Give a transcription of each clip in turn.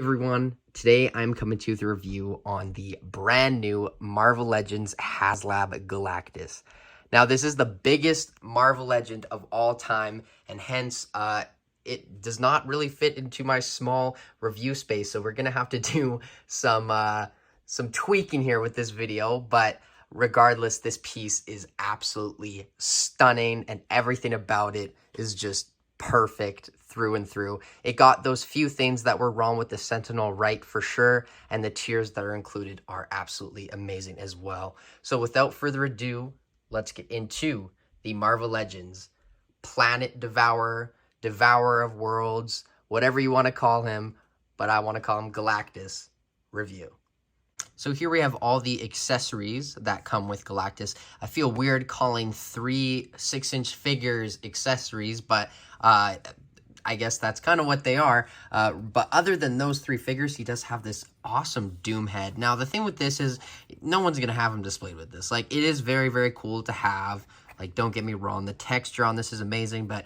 Everyone, today I'm coming to you with a review on the brand new Marvel Legends Haslab Galactus. Now, this is the biggest Marvel Legend of all time, and hence, it does not really fit into my small review space, so we're gonna have to do some tweaking here with this video, but regardless, this piece is absolutely stunning, and everything about it is just perfect through and through. It got those few things that were wrong with the Sentinel right for sure, and the tiers that are included are absolutely amazing as well. So without further ado, let's get into the Marvel Legends Planet Devourer, Devourer of Worlds, whatever you want to call him, but I want to call him Galactus review. So here we have all the accessories that come with Galactus. I feel weird calling 3 6-inch figures accessories, but I guess that's kind of what they are. But other than those 3 figures, he does have this awesome Doom head. Now, the thing with this is no one's going to have him displayed with this. Like, it is very, very cool to have. Like, don't get me wrong. The texture on this is amazing, but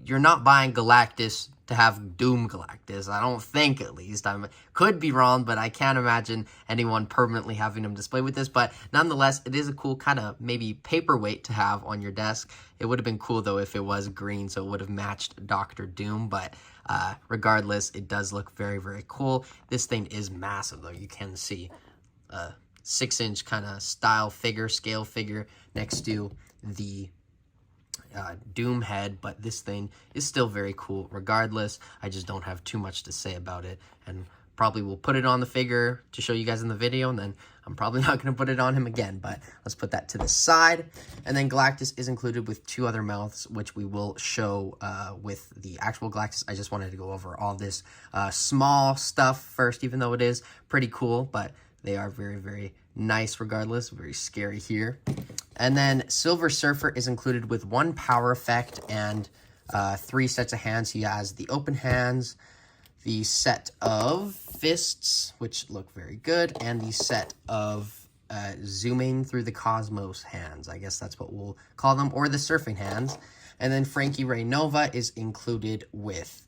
you're not buying Galactus to have Doom Galactus. I don't think, at least. I could be wrong, but I can't imagine anyone permanently having him displayed with this. But nonetheless, it is a cool kind of maybe paperweight to have on your desk. It would have been cool, though, if it was green, so it would have matched Dr. Doom. But regardless, it does look very, very cool. This thing is massive, though. You can see a 6-inch kind of style figure, scale figure next to the Doom head, but this thing is still very cool regardless. I just don't have too much to say about it, and probably will put it on the figure to show you guys in the video, and then I'm probably not going to put it on him again, but let's put that to the side. And then Galactus is included with 2 other mouths, which we will show with the actual Galactus. I just wanted to go over all this small stuff first, even though it is pretty cool, but they are very, very nice regardless. Very scary here. And then Silver Surfer is included with 1 power effect and 3 sets of hands. He has the open hands, the set of fists, which look very good, and the set of zooming through the cosmos hands. I guess that's what we'll call them, or the surfing hands. And then Frankie Ray Nova is included with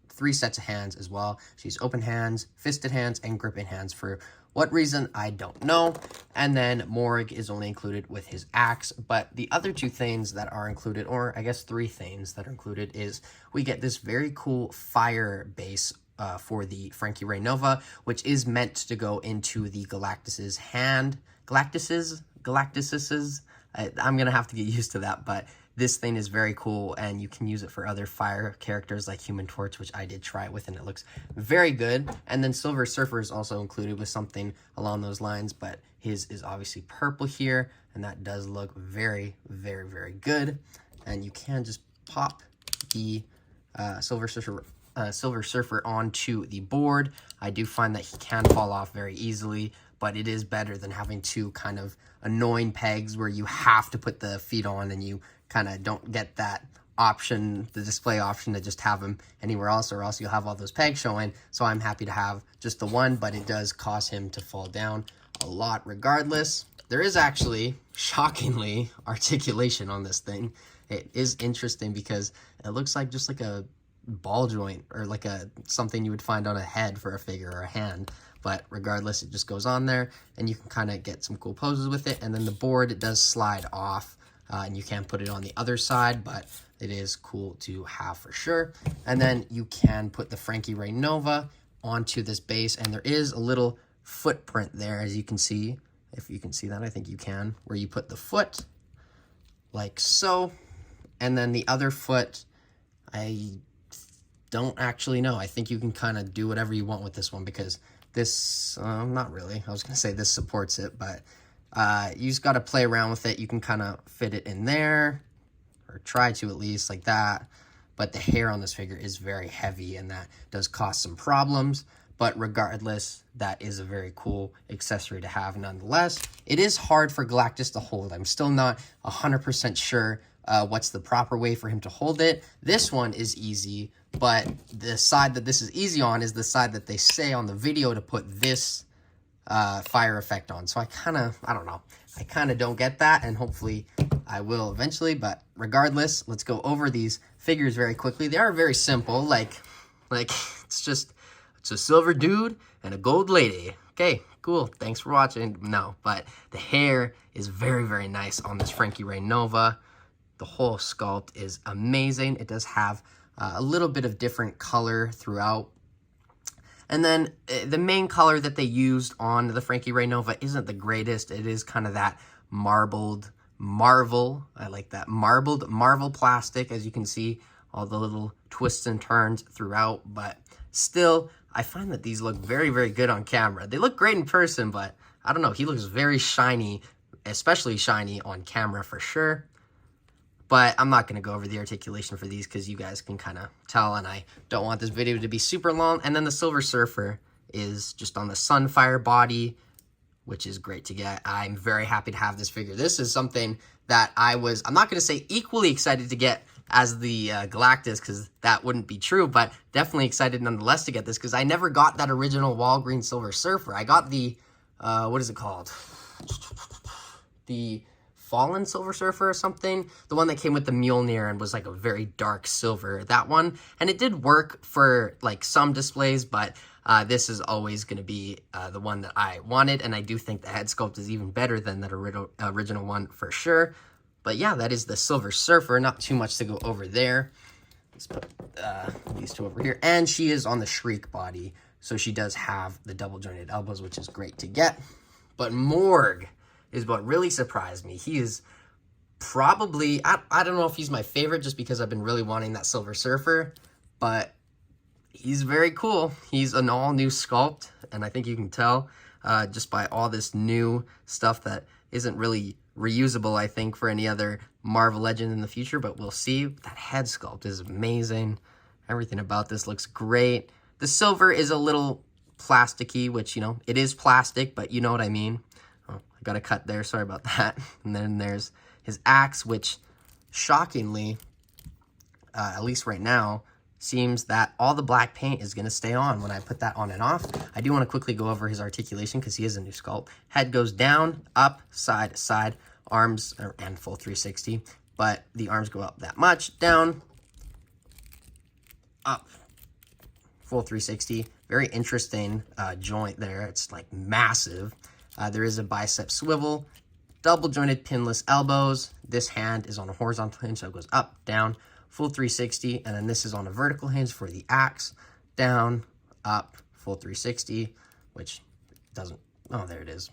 3 sets of hands as well. She's open hands, fisted hands, and gripping hands. For what reason, I don't know. And then Morg is only included with his axe. But the other 2 things that are included, or I guess 3 things that are included, is we get this very cool fire base for the Frankie Ray Nova, which is meant to go into the Galactus's hand. Galactus's? I'm going to have to get used to that, but this thing is very cool, and you can use it for other fire characters like Human Torch, which I did try it with, and it looks very good. And then Silver Surfer is also included with something along those lines, but his is obviously purple here, and that does look very, very, very good. And you can just pop the Silver Surfer onto the board. I do find that he can fall off very easily, but it is better than having 2 kind of annoying pegs where you have to put the feet on and you kind of don't get that option, the display option, to just have him anywhere else, or else you'll have all those pegs showing. So I'm happy to have just the 1, but it does cause him to fall down a lot regardless. There is actually, shockingly, articulation on this thing. It is interesting because it looks like just like a ball joint, or like something you would find on a head for a figure or a hand. But regardless, it just goes on there, and you can kind of get some cool poses with it. And then the board, it does slide off, and you can put it on the other side, but it is cool to have for sure. And then you can put the Frankie Ray Nova onto this base, and there is a little footprint there, as you can see. If you can see that, I think you can, where you put the foot like so, and then the other foot, I don't actually know. I think you can kind of do whatever you want with this one, because this, not really. I was going to say this supports it, but you just got to play around with it. You can kind of fit it in there, or try to at least, like that. But the hair on this figure is very heavy, and that does cause some problems. But regardless, that is a very cool accessory to have nonetheless. It is hard for Galactus to hold. I'm still not 100% sure what's the proper way for him to hold it. This one is easy, but the side that this is easy on is the side that they say on the video to put this fire effect on. So I don't know. I kind of don't get that, and hopefully I will eventually, but regardless, let's go over these figures very quickly. They are very simple, like it's a silver dude and a gold lady. Okay, cool. Thanks for watching. No, but the hair is very, very nice on this Frankie Ray Nova. The whole sculpt is amazing. It does have a little bit of different color throughout. And then the main color that they used on the Frankie Ray Nova isn't the greatest. It is kind of that marbled Marvel. I like that marbled Marvel plastic, as you can see, all the little twists and turns throughout. But still, I find that these look very, very good on camera. They look great in person, but I don't know. He looks very shiny, especially shiny on camera for sure. But I'm not going to go over the articulation for these because you guys can kind of tell, and I don't want this video to be super long. And then the Silver Surfer is just on the Sunfire body, which is great to get. I'm very happy to have this figure. This is something that I'm not going to say equally excited to get as the Galactus, because that wouldn't be true, but definitely excited nonetheless to get this, because I never got that original Walgreen Silver Surfer. I got the, what is it called? The Fallen Silver Surfer or something, the one that came with the Mjolnir and was like a very dark silver, that one. And it did work for like some displays, but this is always going to be the one that I wanted, and I do think the head sculpt is even better than that original one for sure. But yeah, that is the Silver Surfer. Not too much to go over there. Let's put these two over here. And she is on the Shriek body, so she does have the double jointed elbows, which is great to get. But Morg is what really surprised me. He is probably, I don't know if he's my favorite just because I've been really wanting that Silver Surfer, but he's very cool. He's an all new sculpt, and I think you can tell just by all this new stuff that isn't really reusable, I think, for any other Marvel Legend in the future, but we'll see. That head sculpt is amazing. Everything about this looks great. The silver is a little plasticky, which, you know, it is plastic, but you know what I mean. Oh, I got a cut there, sorry about that. And then there's his axe, which shockingly, at least right now, seems that all the black paint is going to stay on when I put that on and off. I do want to quickly go over his articulation because he is a new sculpt. Head goes down, up, side, side, arms, and full 360. But the arms go up that much, down, up, full 360. Very interesting joint there. It's like massive. There is a bicep swivel, double jointed pinless elbows. This hand is on a horizontal hinge, so it goes up, down, full 360, and then this is on a vertical hinge for the axe, down, up, full 360, which doesn't, oh, there it is.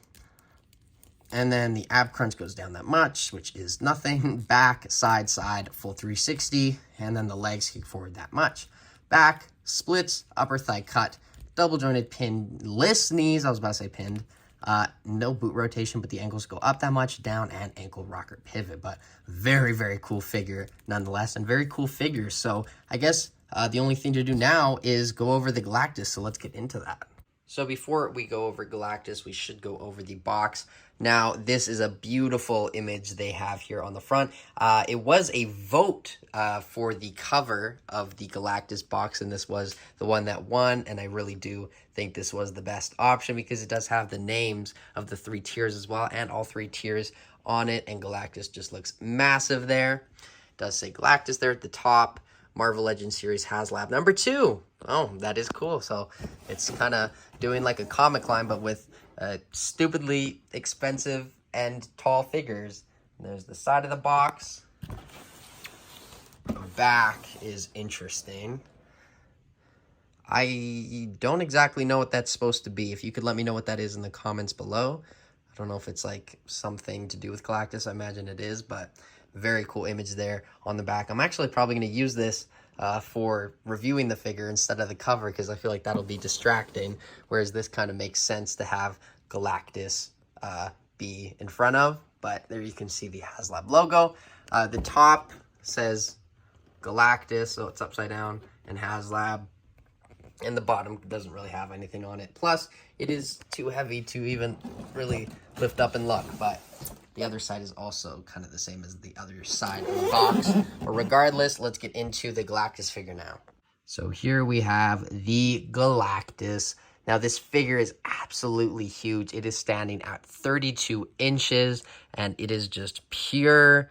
And then the ab crunch goes down that much, which is nothing. Back, side, side, full 360, and then the legs kick forward that much. Back, splits, upper thigh cut, double jointed pinless knees, I was about to say pinned. No boot rotation, but the ankles go up that much, down, and ankle rocker pivot. But very, very cool figure nonetheless, and very cool figures. So I guess the only thing to do now is go over the Galactus, so let's get into that. So before we go over Galactus, we should go over the box. Now, this is a beautiful image they have here on the front. It was a vote for the cover of the Galactus box, and this was the one that won, and I really do think this was the best option because it does have the names of the 3 tiers as well, and all 3 tiers on it, and Galactus just looks massive there. It does say Galactus there at the top. Marvel Legends Series Haslab number 2. Oh, that is cool. So it's kind of doing like a comic line, but with stupidly expensive and tall figures. And there's the side of the box. The back is interesting. I don't exactly know what that's supposed to be. If you could let me know what that is in the comments below. I don't know if it's like something to do with Galactus. I imagine it is, but very cool image there on the back. I'm actually probably going to use this for reviewing the figure instead of the cover because I feel like that'll be distracting, whereas this kind of makes sense to have Galactus be in front of. But there you can see the Haslab logo. The top says Galactus, so it's upside down, and Haslab. And the bottom doesn't really have anything on it. Plus, it is too heavy to even really lift up and look, but the other side is also kind of the same as the other side of the box. But regardless, let's get into the Galactus figure now. So here we have the Galactus. Now this figure is absolutely huge. It is standing at 32 inches, and it is just pure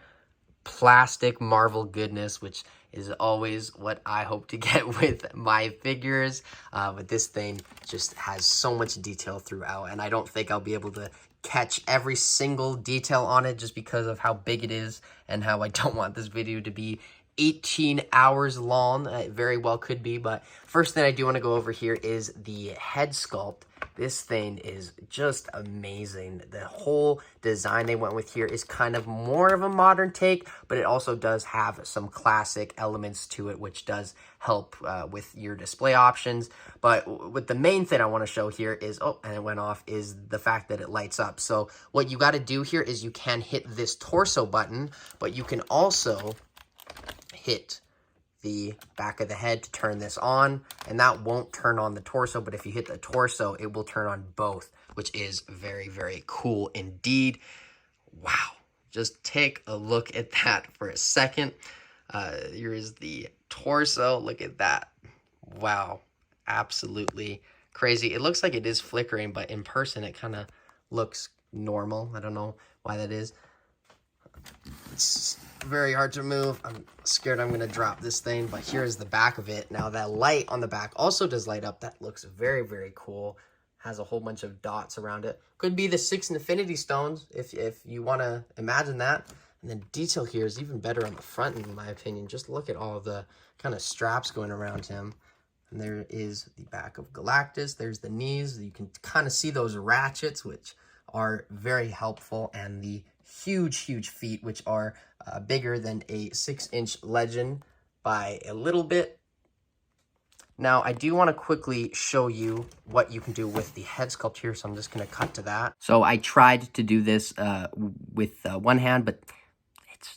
plastic Marvel goodness, which is always what I hope to get with my figures. But this thing just has so much detail throughout, and I don't think I'll be able to catch every single detail on it just because of how big it is and how I don't want this video to be 18 hours long. It very well could be, but first thing I do want to go over here is the head sculpt. This thing is just amazing. The whole design they went with here is kind of more of a modern take, but it also does have some classic elements to it, which does help with your display options. But with the main thing I want to show here is, oh, and it went off, is the fact that it lights up. So what you got to do here is you can hit this torso button, but you can also hit the back of the head to turn this on, and that won't turn on the torso, but if you hit the torso, it will turn on both, which is very, very cool indeed. Wow, just take a look at that for a second. Here is the torso. Look at that. Wow, absolutely crazy. It looks like it is flickering, but in person it kind of looks normal. I don't know why that is. It's very hard to move. I'm scared I'm going to drop this thing, but here's the back of it. Now that light on the back also does light up. That looks very, very cool. Has a whole bunch of dots around it. Could be the 6 Infinity Stones if you want to imagine that. And then detail here is even better on the front, in my opinion. Just look at all the kind of straps going around him. And there is the back of Galactus. There's the knees. You can kind of see those ratchets, which are very helpful, and the huge feet, which are bigger than a 6-inch Legend by a little bit. Now, I do want to quickly show you what you can do with the head sculpt here, so I'm just going to cut to that. So I tried to do this with one hand, but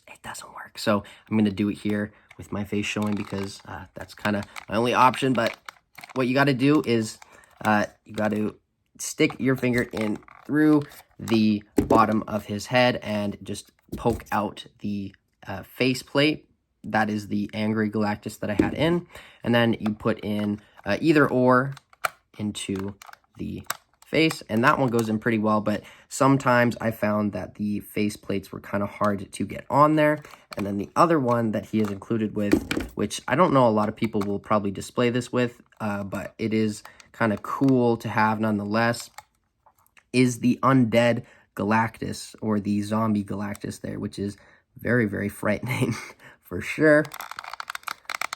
it doesn't work. So I'm going to do it here with my face showing, because that's kind of my only option. But what you got to do is you got to stick your finger in through the bottom of his head and just poke out the face plate. That is the angry Galactus that I had in. And then you put in either or into the face, and that one goes in pretty well, but sometimes I found that the face plates were kind of hard to get on there. And then the other one that he is included with, which I don't know a lot of people will probably display this with, but it is kind of cool to have nonetheless, is the undead Galactus, or the zombie Galactus there, which is very, very frightening for sure.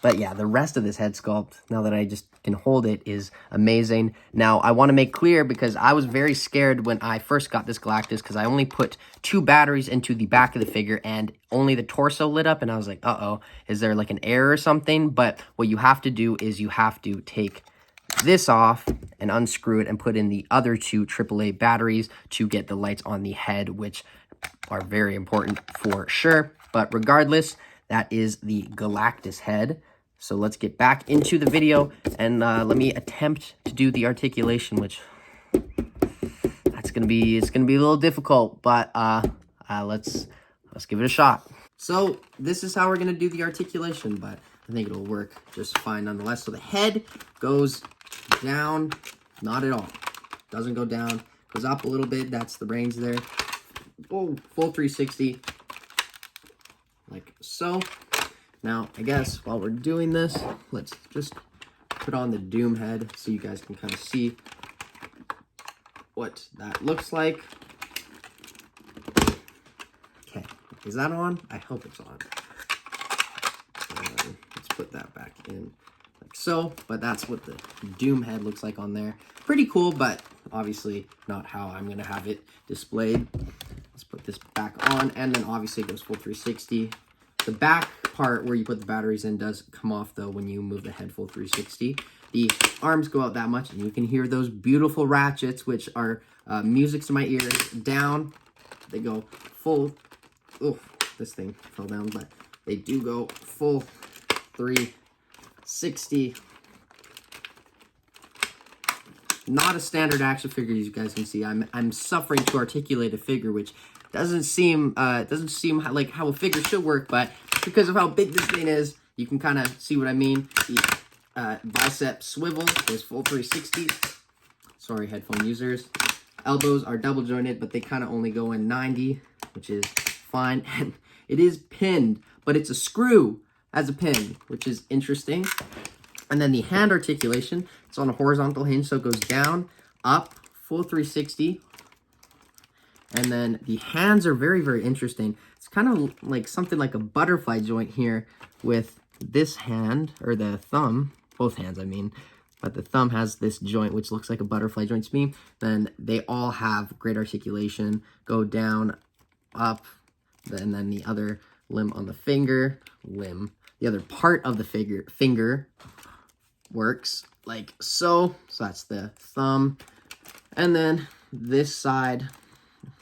But yeah, the rest of this head sculpt, now that I just can hold it, is amazing. Now, I want to make clear, because I was very scared when I first got this Galactus, because I only put 2 batteries into the back of the figure, and only the torso lit up, and I was like, uh-oh, is there like an error or something? But what you have to do is you have to take this off and unscrew it and put in the other 2 AAA batteries to get the lights on the head, which are very important for sure. But regardless, that is the Galactus head. So let's get back into the video, and let me attempt to do the articulation, which it's gonna be a little difficult, but let's give it a shot. So this is how we're gonna do the articulation, but I think it'll work just fine nonetheless. So the head goes down, not at all. Doesn't go down, goes up a little bit. That's the brains there. Oh, full 360, like so. Now, I guess while we're doing this, let's just put on the Doom head so you guys can kind of see what that looks like. Okay, is that on? I hope it's on. Let's put that back in like so, but that's what the Doom head looks like on there. Pretty cool, but obviously not how I'm going to have it displayed. Let's put this back on, and then obviously it goes full 360. The back part where you put the batteries in does come off, though, when you move the head full 360. The arms go out that much, and you can hear those beautiful ratchets, which are music to my ears. Down, they go full. Oh, this thing fell down, but they do go full 360. Not a standard action figure, as you guys can see. I'm suffering to articulate a figure, which doesn't seem like how a figure should work, but because of how big this thing is, you can kind of see what I mean. The bicep swivel is full 360. Sorry, headphone users. Elbows are double jointed, but they kind of only go in 90, which is fine. And it is pinned, but it's a screw. as a pin, which is interesting. And then the hand articulation, it's on a horizontal hinge, so it goes down, up, full 360. And then the hands are very, very interesting. It's kind of like something like a butterfly joint here with this hand, or the thumb, both hands, I mean. But the thumb has this joint, which looks like a butterfly joint to me. Then they all have great articulation, go down, up, and then the other limb on the finger, the other part of the finger works like so. So that's the thumb. And then this side,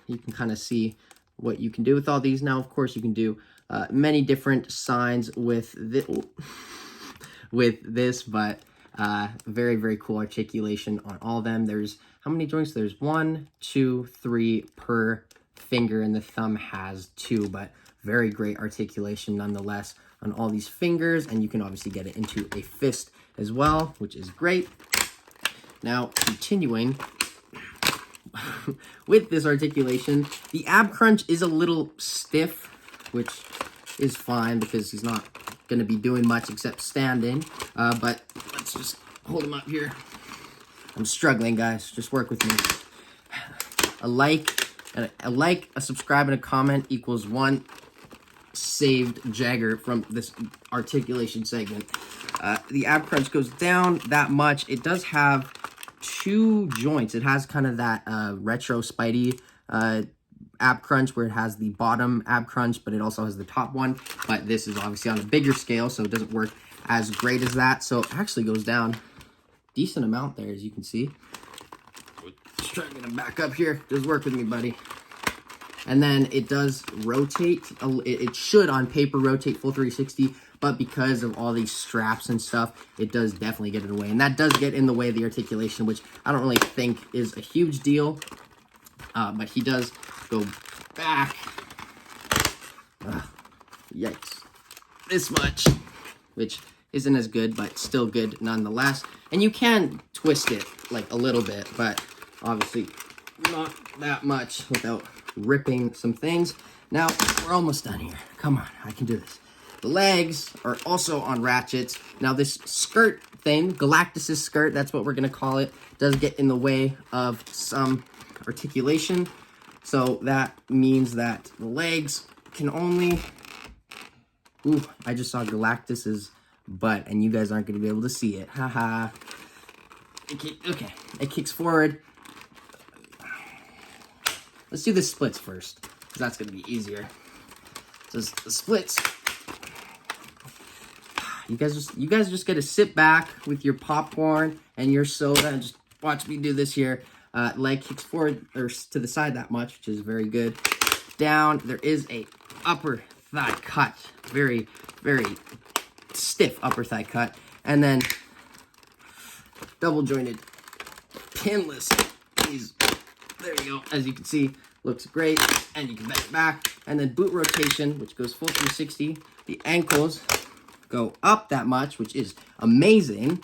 you can kind of see what you can do with all these. Now, of course, you can do many different signs with this, but very, very cool articulation on all of them. There's how many joints? There's 1, 2, 3 per finger, and the thumb has 2, but very great articulation nonetheless on all these fingers, and you can obviously get it into a fist as well, which is great. Now, continuing with this articulation, the ab crunch is a little stiff, which is fine because he's not going to be doing much except standing. But let's just hold him up here. I'm struggling, guys. Just work with me. A like, a subscribe, and a comment equals 1 saved Jagger from this articulation segment. The ab crunch goes down that much. It does have 2 joints. It has kind of that retro Spidey ab crunch where it has the bottom ab crunch, but it also has the top one. But this is obviously on a bigger scale, so it doesn't work as great as that. So it actually goes down a decent amount there, as you can see. Just trying to get him back up here. Just work with me, buddy. And then it does rotate. It should on paper rotate full 360, but because of all these straps and stuff, it does definitely get in the way. And that does get in the way of the articulation, which I don't really think is a huge deal. But he does go back. Yikes. This much, which isn't as good, but still good nonetheless. And you can twist it like a little bit, but obviously not that much without ripping some things. Now, we're almost done here. Come on, I can do this. The legs are also on ratchets. Now, this skirt thing, Galactus' skirt, that's what we're going to call it, does get in the way of some articulation. So that means that the legs can only... Ooh, I just saw Galactus's butt, and you guys aren't going to be able to see it. Haha. Okay, it kicks forward. Let's do the splits first, because that's going to be easier. So the splits, you guys just get to sit back with your popcorn and your soda and just watch me do this here. Leg kicks forward or to the side that much, which is very good. Down, there is a upper thigh cut, very, very stiff upper thigh cut, and then double jointed, pinless. There you go. As you can see, looks great, and you can bend it back. And then boot rotation, which goes full 360. The ankles go up that much, which is amazing.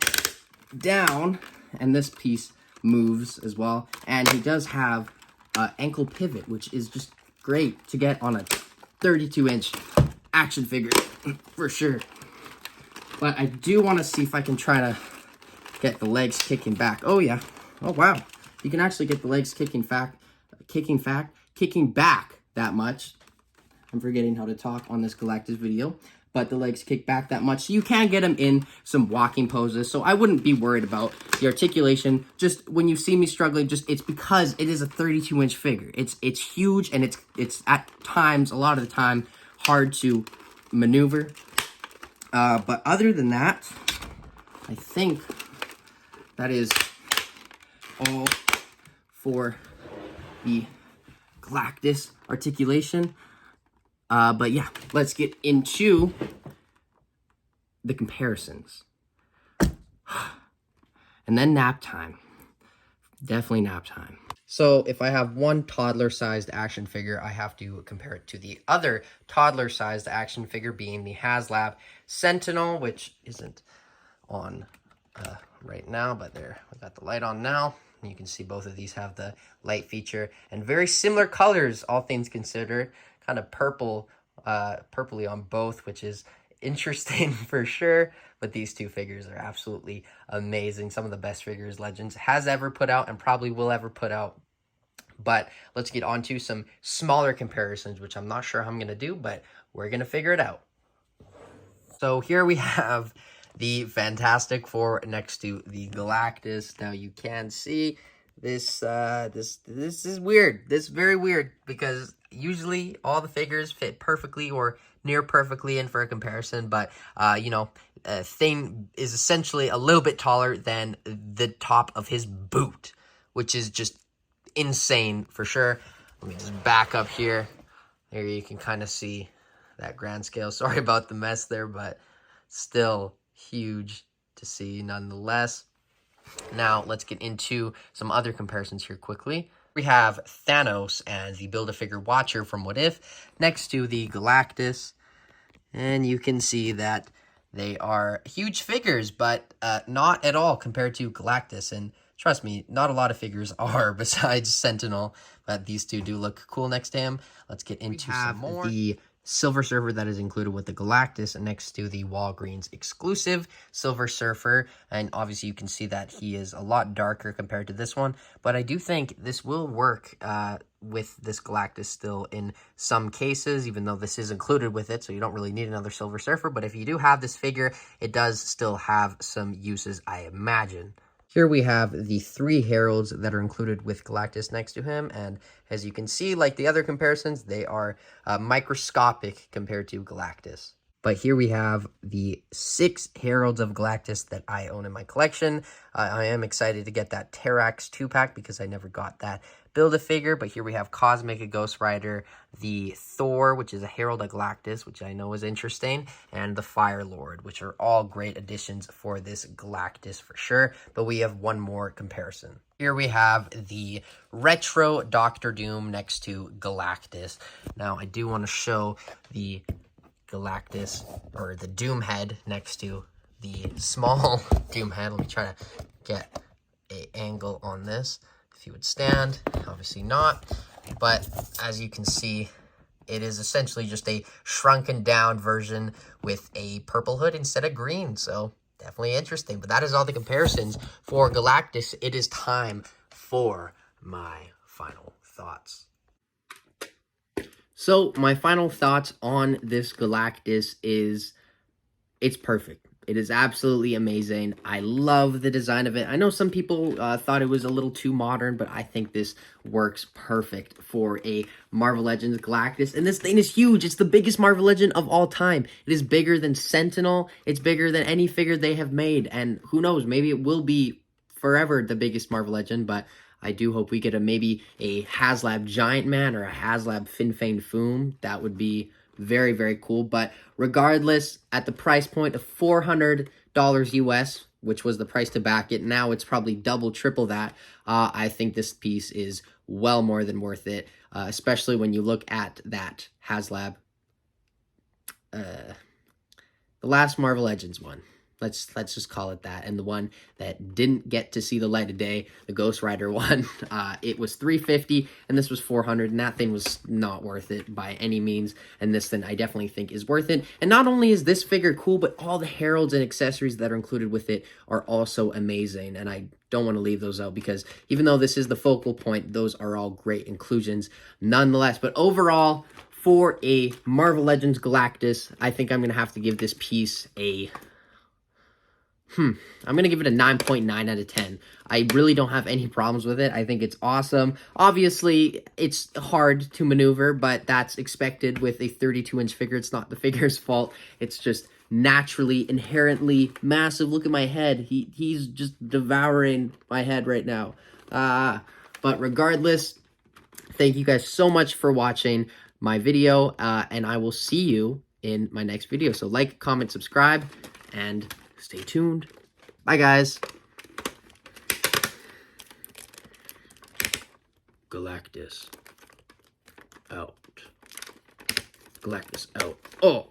Down, and this piece moves as well. And he does have ankle pivot, which is just great to get on a 32-inch action figure, for sure. But I do want to see if I can try to get the legs kicking back. Oh, yeah. Oh, wow. You can actually get the legs kicking back that much. I'm forgetting how to talk on this Galactus video, but the legs kick back that much. So you can get them in some walking poses. So I wouldn't be worried about the articulation. Just when you see me struggling, it's because it is a 32-inch figure. It's huge, and it's at times, a lot of the time, hard to maneuver. But other than that, I think that is all for the Galactus articulation. But yeah, let's get into the comparisons. And then nap time. Definitely nap time. So if I have one toddler-sized action figure, I have to compare it to the other toddler-sized action figure, being the Haslab Sentinel, which isn't on right now, but there, we got the light on now. You can see both of these have the light feature, and very similar colors, all things considered. Kind of purple, purpley on both, which is interesting for sure. But these two figures are absolutely amazing. Some of the best figures Legends has ever put out and probably will ever put out. But let's get on to some smaller comparisons, which I'm not sure how I'm going to do, but we're going to figure it out. So here we have the Fantastic Four next to the Galactus. Now you can see this this is weird. This is very weird because usually all the figures fit perfectly or near perfectly in for a comparison, but you know, Thing is essentially a little bit taller than the top of his boot, which is just insane for sure. Let me just back up here. There you can kind of see that grand scale. Sorry about the mess there, but still huge to see nonetheless. Now let's get into some other comparisons here quickly. We have Thanos and the Build-A-Figure Watcher from What If next to the Galactus, and you can see that they are huge figures, but not at all compared to Galactus. And trust me, not a lot of figures are besides Sentinel, but these two do look cool next to him. Let's get into some more. The Silver Surfer that is included with the Galactus next to the Walgreens exclusive Silver Surfer. And obviously you can see that he is a lot darker compared to this one. But I do think this will work with this Galactus still in some cases, even though this is included with it. So you don't really need another Silver Surfer. But if you do have this figure, it does still have some uses, I imagine. Here we have the 3 Heralds that are included with Galactus next to him, and as you can see, like the other comparisons, they are microscopic compared to Galactus. But here we have the 6 Heralds of Galactus that I own in my collection. I am excited to get that Terrax 2-pack because I never got that Build-A-Figure. But here we have Cosmic, a Ghost Rider, the Thor, which is a Herald of Galactus, which I know is interesting, and the Fire Lord, which are all great additions for this Galactus for sure. But we have one more comparison. Here we have the retro Doctor Doom next to Galactus. Now, I do want to show the Galactus, or the Doom head, next to the small Doom head. Let me try to get an angle on this. If you would stand, obviously not, but as you can see, it is essentially just a shrunken down version with a purple hood instead of green, so definitely interesting. But that is all the comparisons for Galactus. It is time for my final thoughts. So my final thoughts on this Galactus is it's perfect. It is absolutely amazing. I love the design of it. I know some people thought it was a little too modern, but I think this works perfect for a Marvel Legends Galactus. And this thing is huge. It's the biggest Marvel Legend of all time. It is bigger than Sentinel. It's bigger than any figure they have made. And who knows, maybe it will be forever the biggest Marvel Legend, but I do hope we get maybe a Haslab Giant Man or a Haslab Fin Fein Foom. That would be very, very cool. But regardless, at the price point of $400 US, which was the price to back it, now it's probably double, triple that. I think this piece is well more than worth it, especially when you look at that Haslab, the last Marvel Legends one. Let's just call it that. And the one that didn't get to see the light of day, the Ghost Rider one, it was $350 and this was $400, and that thing was not worth it by any means. And this thing I definitely think is worth it. And not only is this figure cool, but all the heralds and accessories that are included with it are also amazing. And I don't want to leave those out because even though this is the focal point, those are all great inclusions nonetheless. But overall, for a Marvel Legends Galactus, I think I'm going to have to give this piece a I'm going to give it a 9.9 out of 10. I really don't have any problems with it. I think it's awesome. Obviously, it's hard to maneuver, but that's expected with a 32-inch figure. It's not the figure's fault. It's just naturally, inherently massive. Look at my head. He's just devouring my head right now. But regardless, thank you guys so much for watching my video, and I will see you in my next video. So like, comment, subscribe, and stay tuned. Bye, guys. Galactus out. Galactus out. Oh.